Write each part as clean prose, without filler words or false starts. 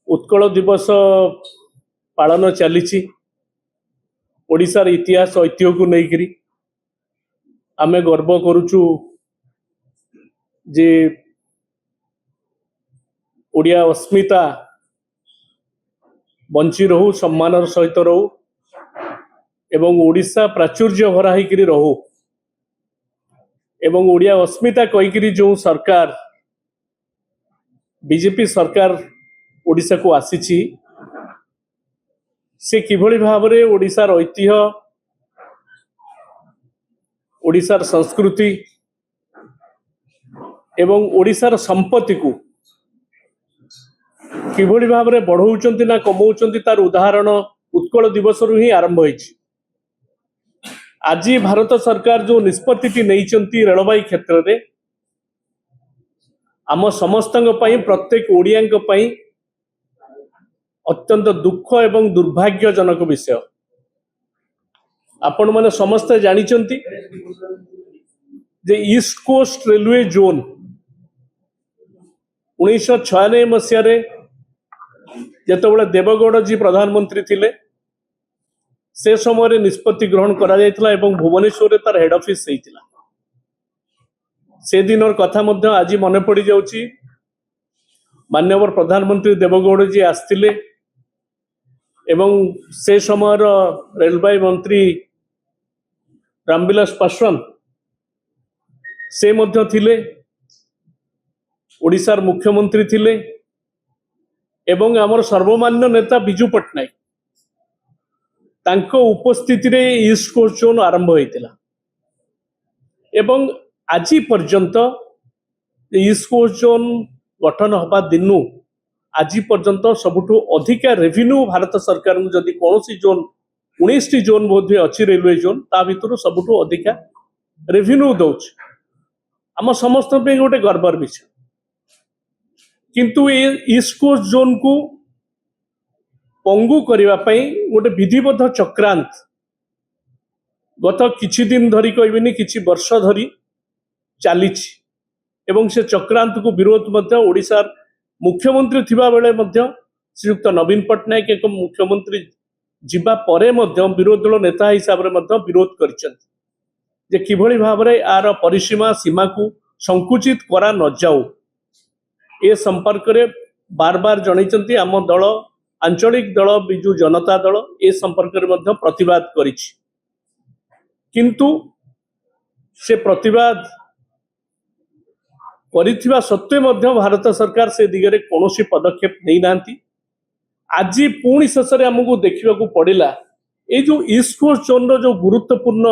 उत्कल दिवस पालन चली ओडिशार इतिहास ऐतिह्य को लेकर आमे गर्व करुचु जे ओडिया अस्मिता बंची रहू सम्मान सहित रहू एवं ओडिशा प्राचुर्य भरा होकर रहू एवं ओडिया अस्मिता कहीकि जो सरकार बीजेपी सरकार ओडिशा को आसी से किभली भाव में ओडिशार ऐतिह्य ओडिशार संस्कृति एवं ओडिशार संपत्ति को किभली भाव में बढ़ाउछन्ति ना कमाउछन्ति तार उदाहरण उत्कल दिवस रु ही आरंभ होइछि। आज भारत सरकार जो निष्पत्ति नैचन्ति रेलवाई क्षेत्र में आम समस्तंक पई प्रत्येक ओडियांक पई अत्यंत दुख एवं दुर्भाग्यजनक विषय। आपण माने समस्त जानिचन्ति जे ईस्ट कोस्ट रेलवे जोन 1996 मसीह जेतबेले देवगौड़ जी प्रधानमंत्री थिले से समय निष्पत्ति ग्रहण करा जायतिला एवं भुवनेश्वर रे तार हेड ऑफिस हेतिला। से दिनर कथा मध्य आज मन पड़ जाउची। माननीय प्रधानमंत्री देवगौड़ जी आस्तिले एवं से समय रेलवे मंत्री रामविलास पासवान से मध्य थिले, ओडिशार मुख्यमंत्री थिले एवं आमर सर्वमान्य नेता बिजू पट्टनायक तांको उपस्थिति रे ईस्ट कोस्ट जोन आरंभ होइतिला एवं आज पर्यंत ईस्ट कोस्ट जोन गठन हवा दिनु आज पर्यंत सबुठु अधिका रेवेन्यू भारत सरकार जदि कौन जोन 19 जोन बोधे अच्छी रेलवे जोन ता भितर सबुठु अधिका रेवेन्यू दौच आम समस्त गोटे गर्वर विषय। किंतु ये ईस्ट कोस्ट जोन को पंगु करने गोटे विधिबद्ध चक्रांत गत किछि दिन धरी कहबिनी किछि वर्ष धरी चली एवं से चक्रांत को विरोध मध्य ओडिशार मुख्यमंत्री थिबा बेले मध्य श्रीयुक्त नवीन पट्टनायक एक मुख्यमंत्री जीवा परे मध्य विरोधी दल नेता हिसाब रे मध्य विरोध करिसेंति जे किभली भाव रे आर परिसीमा सीमा को संकुचित करा न जाऊ ए संपर्क रे बार बार जनैचंती आम दल आंचलिक दल बिजू जनता दल ए संपर्क रे मध्य प्रतिवाद करिछि। किंतु से प्रतिवाद करिथिबा सत्वे मध्य भारत सरकार से दिगरे कौनसी पदक्षेप नहीं नांती। आज पुणी शेष में आमको देखा पड़ा ये जो ईस्ट कोस्ट जोन रो जो गुरुत्वपूर्ण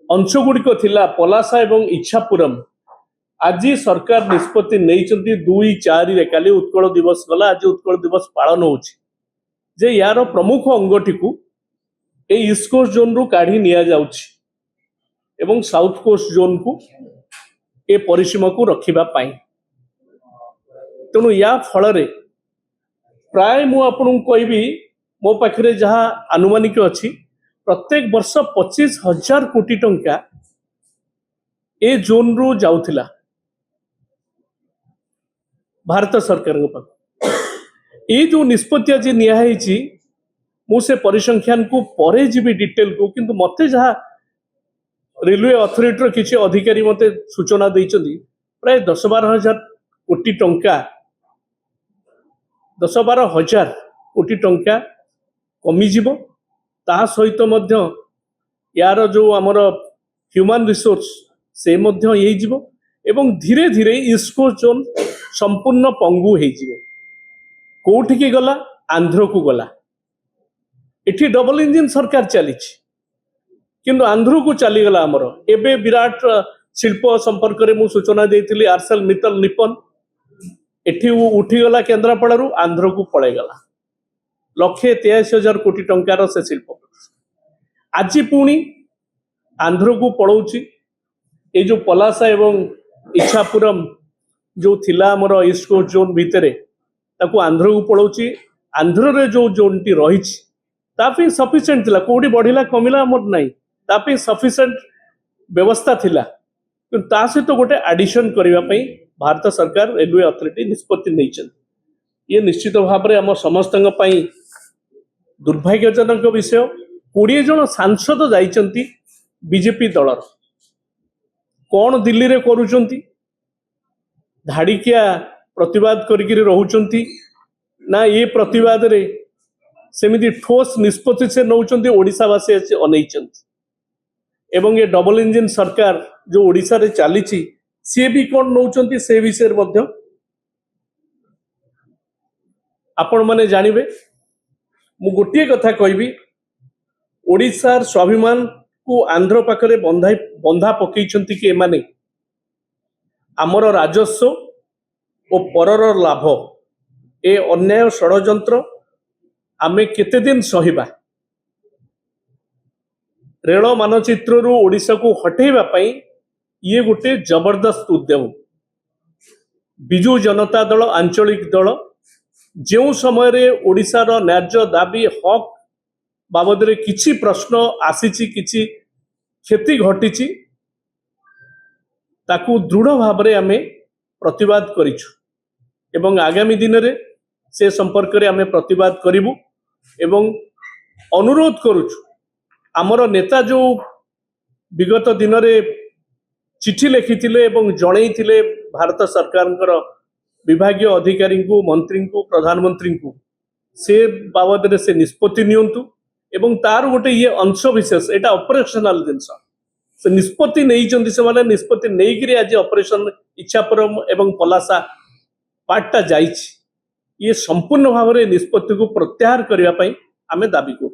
अंश गुड़िक थिला पलासा एवं इच्छापुरम आज सरकार निष्पत्ति नहीं 2/4 रे काली उत्कल दिवस गला आज उत्कल दिवस पालन होछि जे यार प्रमुख अंगटी को ए ईस्ट कोस्ट जोन रु काढ़ी निया जाउछि एवं साउथ कोस्ट जोन को ए परिसीमा को रखिबा पाई। तेणु या फल रे प्राय मु आपन कहबी मो पाखरे जहाँ आनुमानिक अच्छी प्रत्येक वर्ष 25,000 कोटी टंका ए जोन रु जाउथिला भारत सरकार को पाख। ये जो निष्पत्ति आज नियाही मु से परिसंख्यान को परे जीवी डिटेल को किंतु मते जहाँ रेलवे अथॉरिटी किसी अधिकारी मते सूचना देइचंदी प्राय 10-12 हजार कोटी टंका 10-12 हजार कोटी टंका कमी जीवो। ता सहित मध्य यार जो आमर ह्यूमन रिसोर्स से मध्य यही जीवो एवं धीरे धीरे ईस्ट कोस्ट जोन संपूर्ण पंगु हो जीवो। कोठी की गला आंध्र को गला एठी डबल इंजिन सरकार चली किंतु आंध्र को चलीगला आमर एबे विराट शिल्प संपर्क में मु सूचना देइथिली आरसेल मित्तल निपन एठी उठीगला केन्द्रापड़ा रु आंध्र को पळेगला 183,000 कोटी टंकार से शिल्प आज पुणी आंध्र को पड़ौची। ये जो पलासा एवं इच्छापुरम जो थिला आमर ईस्ट कोस्ट जोन भितर ताकू आंध्र को पड़ौची। आंध्र रे जो जोन टी रही तापी सफिशिएंट थिला कोडी बढ़िला कमिला मोर नाही तापी सफिशिएंट व्यवस्था थिला ता सहित गोटे एडिशन करने भारत सरकार रेलवे अथॉरिटी निष्पत्ति नहीं। ये निश्चित भाव में आम समस्त दुर्भाग्यजनक विषय 20 जन सांसद जाइछंती बीजेपी दल कौन दिल्ली रे करूछंती धाड़िकिया प्रतिवाद करिकिरी रहउछंती ना ये प्रतिवाद रे सेमिति ठोस निष्पत्ति से नौचंती ओडिशावासी आसी अनैछंती एवं ये डबल इंजिन सरकार जो ओडिशा रे चलीची सी भी कौन नौचंती से विषय मध्य आपण माने जानिबे। मु गोटे कथा कहबी ओडिशार स्वाभिमान को आंध्र पाखरे बंधा पकईछंती कि एमाने आमर राजस्व और परर लाभ ए अन्याय षड़यंत्र आमे केते दिन सहिबा रेल मानचित्र रु ओडिशा को हटेबा पई ये गोटे जबरदस्त उद्यम बिजु जनता दल आंचलिक दल जो समय रे ओडिशार न्याय्य दाबी हक बाबद रे किछि प्रश्न आसीची किछि क्षति घटिची ताकू दृढ़ भाव रे आमे प्रतिवाद करिछु एवं आगामी दिन रे से संपर्क रे आमे प्रतिवाद करिवु एवं अनुरोध करुछु आमर नेता जो विगत दिन रे चिठी लिखिथिले एवं जणैथिले भारत सरकारଙ୍କର विभागीय अधिकारी को मंत्री को प्रधानमंत्री को से बाबद रे से निष्पत्ति नियंतु एवं तार गोटे ये अंश विशेष एटा ऑपरेशनल जिनस से निष्पत्ति नहीं चंदी से माने निष्पत्ति नहीं करी आज ऑपरेशन इच्छापुरम एवं पलासा पार्टटा जाइछि ये संपूर्ण भाव में निष्पत्ति को प्रत्याहार करने आमे दाबी करू।